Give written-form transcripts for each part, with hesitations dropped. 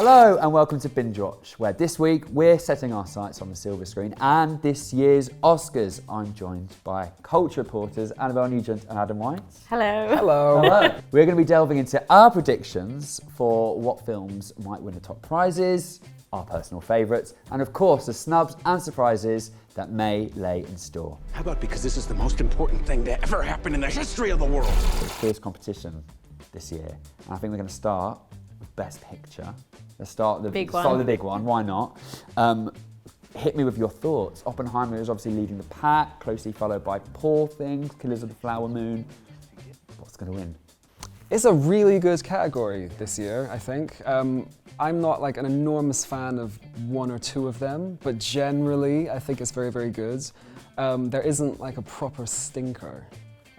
Hello and welcome to Binge Watch, where this week we're setting our sights on the silver screen and this year's Oscars. I'm joined by culture reporters Annabel, Nugent and Adam White. Hello. Hello. Hello. We're going to be delving into our predictions for what films might win the top prizes, our personal favourites, and of course the snubs and surprises that may lay in store. How about because this is the most important thing to ever happen in the history of the world? It's fierce competition this year, and I think we're going to start with Best Picture. Let's start with the big one. Why not? Hit me with your thoughts. Oppenheimer is obviously leading the pack, closely followed by Poor Things, Killers of the Flower Moon. What's going to win? It's a really good category this year, I think. I'm not like an enormous fan of one or two of them, but generally I think it's very, very good. There isn't like a proper stinker.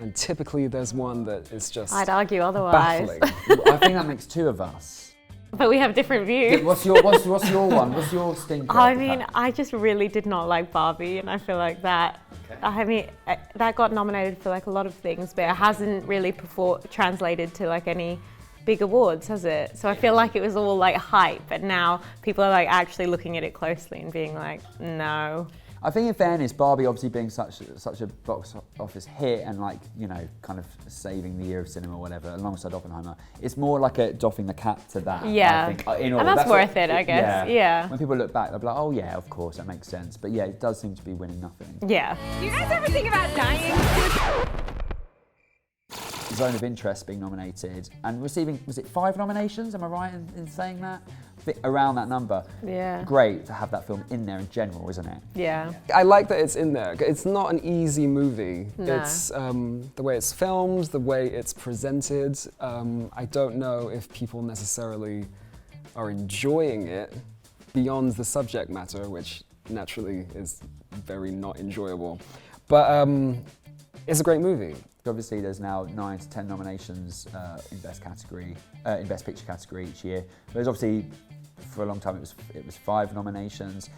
And typically there's one that is just I'd argue otherwise. baffling. I think that makes two of us. But we have different views. What's your one? What's your stinker? I mean, I just really did not like Barbie, and I feel like that. Okay. I mean, that got nominated for like a lot of things, but it hasn't really translated to like any big awards, has it? So I feel like it was all like hype, and now people are like actually looking at it closely and being like, no. I think in fairness, Barbie obviously being such a box office hit and like, you know, kind of saving the year of cinema or whatever, alongside Oppenheimer, it's more like a doffing the cap to that. Yeah, I think, and that's worth it, I guess. Yeah. When people look back, they'll be like, oh yeah, of course, that makes sense. But yeah, it does seem to be winning nothing. Yeah. Do you guys ever think about dying? Zone of Interest being nominated and receiving, was it 5 nominations? Am I right in saying that? I think around that number. Yeah. Great to have that film in there in general, isn't it? Yeah. I like that it's in there. It's not an easy movie. No. It's the way it's filmed, the way it's presented. I don't know if people necessarily are enjoying it beyond the subject matter, which naturally is very not enjoyable. But it's a great movie. Obviously, there's now 9 to 10 nominations in Best Picture category each year. There's obviously, for a long time, it was 5 nominations.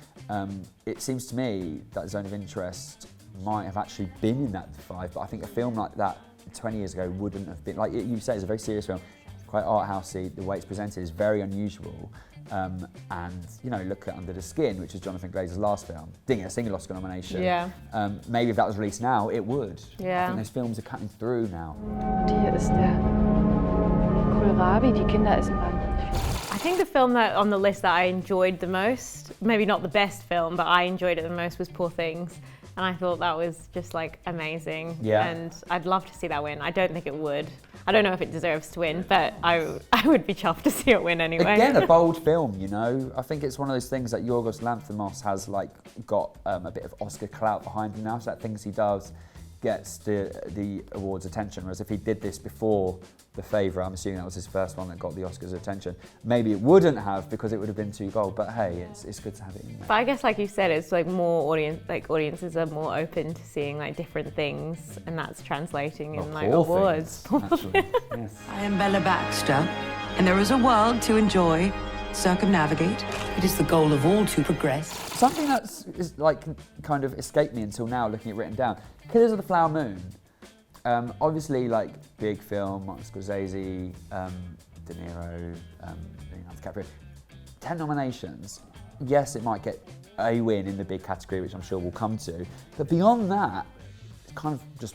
It seems to me that Zone of Interest might have actually been in that 5, but I think a film like that 20 years ago wouldn't have been. Like you say, it's a very serious film, quite art housey. The way it's presented is very unusual. And you know, look at Under the Skin, which is Jonathan Glazer's last film, didn't get a single Oscar nomination. Yeah. Maybe if that was released now, it would. Yeah. I think those films are cutting through now. Hier ist der Kohlrabi, die Kinder essen wahnsinnig. I think the film that on the list that I enjoyed the most, maybe not the best film, but I enjoyed it the most, was Poor Things. And I thought that was just like amazing. Yeah. And I'd love to see that win. I don't think it would. I don't know if it deserves to win, but I would be chuffed to see it win anyway. Again, a bold film, you know. I think it's one of those things that Yorgos Lanthimos has like got a bit of Oscar clout behind him now. So that things he does gets the awards attention. Whereas if he did this before The Favourite, I'm assuming that was his first one that got the Oscars attention. Maybe it wouldn't have because it would have been too bold. But hey, it's good to have it in there. But I guess, like you said, it's like audiences are more open to seeing like different things, and that's translating in like Poor awards. Things, actually. Yes. I am Bella Baxter, and there is a world to enjoy, circumnavigate. It is the goal of all to progress. Something that's is like kind of escaped me until now, looking at it written down. Killers of the Flower Moon. Obviously, like big film, Martin Scorsese, De Niro, Leonardo DiCaprio. 10 nominations. Yes, it might get a win in the big category, which I'm sure we'll come to. But beyond that, it's kind of just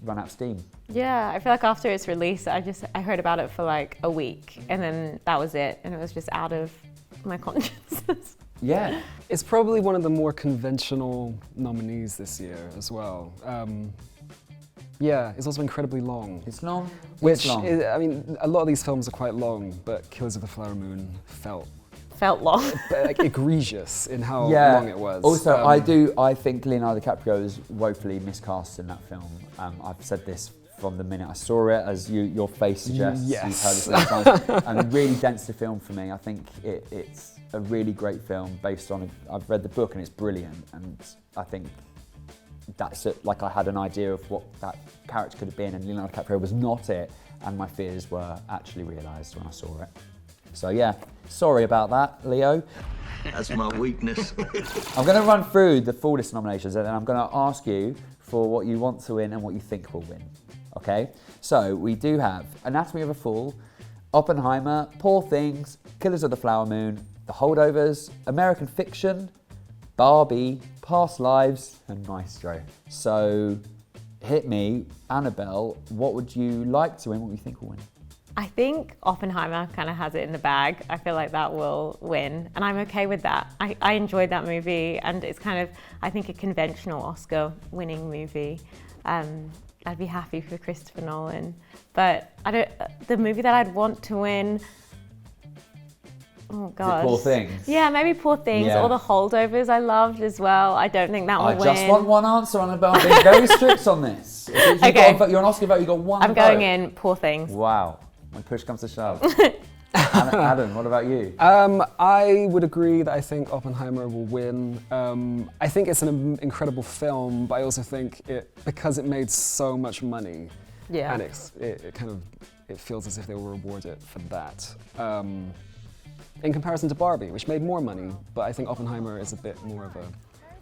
run out of steam. Yeah, I feel like after its release, I heard about it for like a week, and then that was it, and it was just out of my consciousness. Yeah. It's probably one of the more conventional nominees this year as well. Yeah, it's also incredibly long. It's long. Which, it's long. I mean, a lot of these films are quite long, but Killers of the Flower Moon felt long. like egregious in how Yeah. long it was. Also, I think Leonardo DiCaprio is woefully miscast in that film. I've said this from the minute I saw it, as your face suggests. Yes. You've heard this many times. And really dents the film for me. I think it's a really great film based on. I've read the book and it's brilliant, and I think that's it. Like I had an idea of what that character could have been, and Leonardo DiCaprio was not it, and my fears were actually realised when I saw it. So yeah, sorry about that, Leo. That's my weakness. I'm going to run through the full list of nominations, and then I'm going to ask you for what you want to win and what you think will win. Okay? So we do have Anatomy of a Fall, Oppenheimer, Poor Things, Killers of the Flower Moon, The Holdovers, American Fiction, Barbie, Past Lives, and Maestro. So, hit me, Annabel, what would you like to win? What do you think will win? I think Oppenheimer kind of has it in the bag. I feel like that will win, and I'm okay with that. I enjoyed that movie, and it's kind of, I think, a conventional Oscar-winning movie. I'd be happy for Christopher Nolan, but the movie that I'd want to win, oh God. Poor Things? Yeah, maybe Poor Things, Yeah. or The Holdovers I loved as well. I don't think that will win. I just want one answer, Annabel. I'm being very strict on this. Okay. You're an Oscar vote, you got one I'm vote. going in Poor Things. Wow. When push comes to shove. Adam, what about you? I would agree that I think Oppenheimer will win. I think it's an incredible film, but I also think because it made so much money, Yeah. and it feels as if they were rewarded for that. In comparison to Barbie, which made more money, but I think Oppenheimer is a bit more of a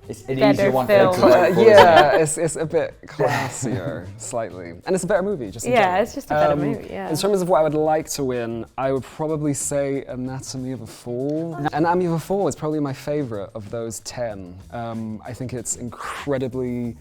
It's an Better easier one film. to vote for, yeah, it's a bit classier, slightly, and it's a better movie. Just in Yeah, general. it's just a better movie, yeah. In terms of what I would like to win, I would probably say Anatomy of a Fall. Anatomy of a Fall is probably my favorite of those 10. I think it's incredibly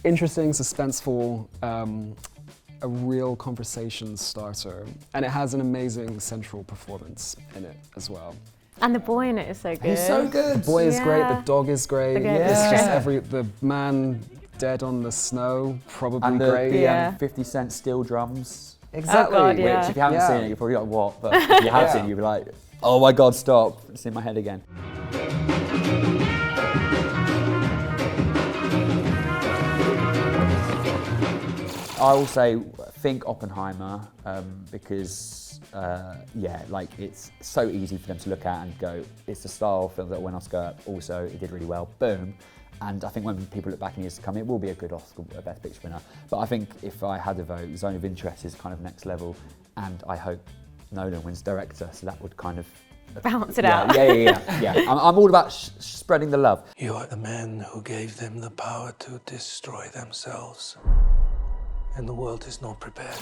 interesting, suspenseful, a real conversation starter, and it has an amazing central performance in it as well. And the boy in it is so good. He's so good. The boy is great, Yeah. the dog is great. Okay. It's just Yeah. the man dead on the snow, probably And great. the Yeah. 50 Cent steel drums. Exactly. Oh God, yeah. Which, if you haven't Yeah. seen it, you're probably like, what? But if you have Yeah. seen it, you'll be like, oh my God, stop. It's in my head again. I will say, think Oppenheimer, because, it's so easy for them to look at and go, it's the style film that won Oscar, also it did really well, boom. And I think when people look back in years to come, it will be a good Oscar Best Picture winner. But I think if I had a vote, Zone of Interest is kind of next level, and I hope Nolan wins director, so that would kind of Balance it out. Yeah. I'm all about spreading the love. You are the man who gave them the power to destroy themselves. And the world is not prepared.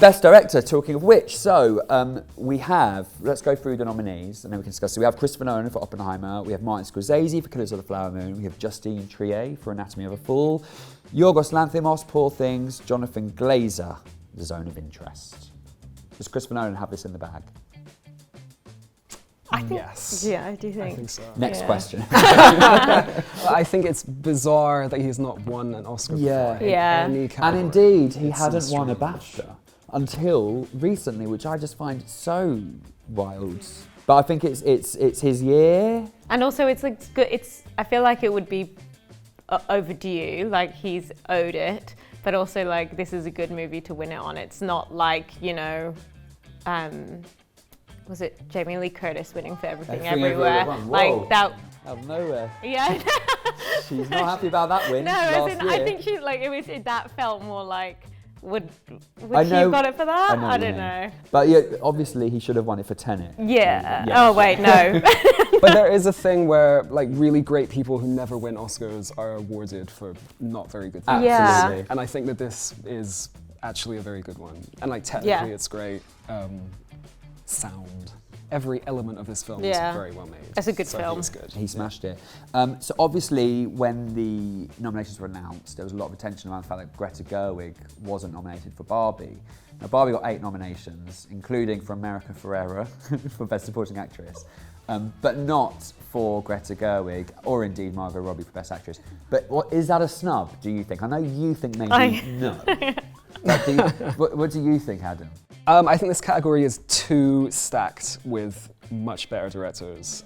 Best Director, talking of which, so we have, let's go through the nominees and then we can discuss. So we have Christopher Nolan for Oppenheimer, we have Martin Scorsese for Killers of the Flower Moon, we have Justine Triet for Anatomy of a Fall, Yorgos Lanthimos, Poor Things, Jonathan Glazer, The Zone of Interest. Does Christopher Nolan have this in the bag? I think, Yes. Yeah, I do think. I think so. Next Yeah. question. I think it's bizarre that he has not won an Oscar Yeah. before in Yeah. any And category. indeed, he It hadn't seems won a strange. BAFTA until recently, which I just find so wild. But I think it's his year. And also, it's like good. I feel like it would be overdue. Like he's owed it, but also like this is a good movie to win it on. It's not like was it Jamie Lee Curtis winning for Everything Everywhere? Whoa. Like that. Out of nowhere. Yeah. She's not happy about that win No, last as in, year. I think she like that felt more like would I she know- have got it for that? I know what you don't mean. know. But yeah, obviously he should have won it for Tenet. Yeah. Yeah. Oh wait, no. But there is a thing where like really great people who never win Oscars are awarded for not very good things. Yeah. Absolutely. And I think that this is actually a very good one. And like technically Yeah. it's great. Sound. Every element of this film Yeah. is very well made. It's a good So I think film. It's good. He smashed it. So obviously, when the nominations were announced, there was a lot of attention around the fact that Greta Gerwig wasn't nominated for Barbie. Now, Barbie got 8 nominations, including for America Ferrera for Best Supporting Actress, but not for Greta Gerwig or indeed Margot Robbie for Best Actress. But is that a snub? Do you think? I know you think maybe no. But what do you think, Adam? I think this category is too stacked with much better directors.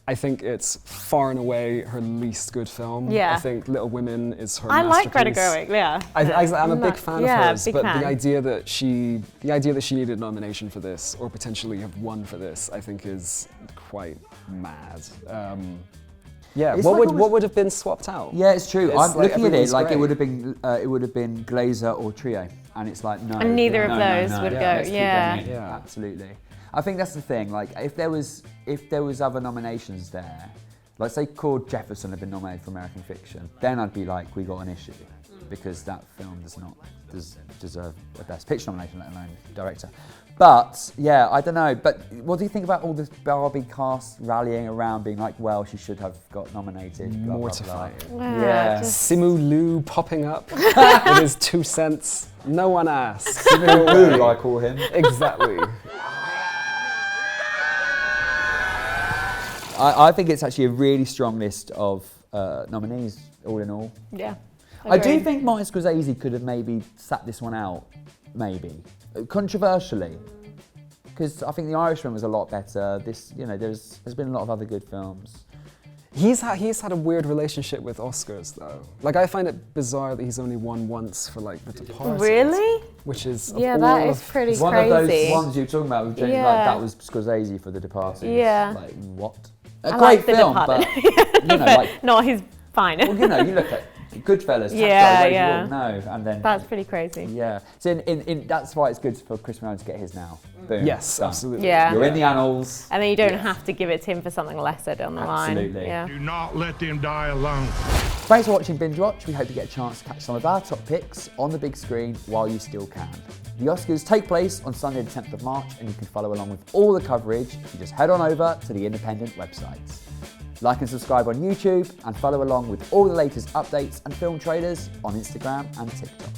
I think it's far and away her least good film. Yeah. I think Little Women is her I like Greta masterpiece. Gerwig. Yeah. I'm a big Not- fan yeah, of hers, big but fan. the idea that she needed nomination for this, or potentially have won for this, I think is quite mad. It's what like would almost- have been swapped out? Yeah, it's true. It's I'm like looking at it everyone's like great. it would have been Glazer or Triet, and it's like no. And neither of no, those no, no. would Yeah, go, let's keep yeah. going in. Yeah. Absolutely. I think that's the thing. Like if there was other nominations there, Like say Cord Jefferson had been nominated for American Fiction, then I'd be like, we got an issue, because that film does not deserve a Best Picture nomination, let alone director. But yeah, I don't know. But what do you think about all this Barbie cast rallying around, being like, well, she should have got nominated? Blah, Mortifying. blah, blah. Yeah. Simu Liu popping up with his 2 cents. No one asked. Simu Liu, I call him. Exactly. I think it's actually a really strong list of nominees, all in all. Yeah. I do think Martin Scorsese could have maybe sat this one out, maybe. Controversially. Because I think The Irishman was a lot better. This, you know, there's been a lot of other good films. He's had a weird relationship with Oscars, though. Like, I find it bizarre that he's only won once for, like, The Departed. Really? Which is... Yeah, that is pretty one crazy. One of those ones you're talking about, like, that was Scorsese for The Departed. Yeah. Like, what? I Great like film, The Departed. but, you know, like... Not his finest. Well, you know, you look at Goodfellas, Taxi Yeah, Driver, yeah. you all know, and then... That's pretty crazy. Yeah. So that's why it's good for Chris Nolan to get his now. Boom. Yes, done. absolutely. Yeah. You're in the annals. And then you don't have to give it to him for something lesser down the line. Absolutely. Yeah. Do not let them die alone. Thanks for watching Binge Watch. We hope you get a chance to catch some of our top picks on the big screen while you still can. The Oscars take place on Sunday the 10th of March, and you can follow along with all the coverage if you just head on over to the independent websites. Like and subscribe on YouTube, and follow along with all the latest updates and film trailers on Instagram and TikTok.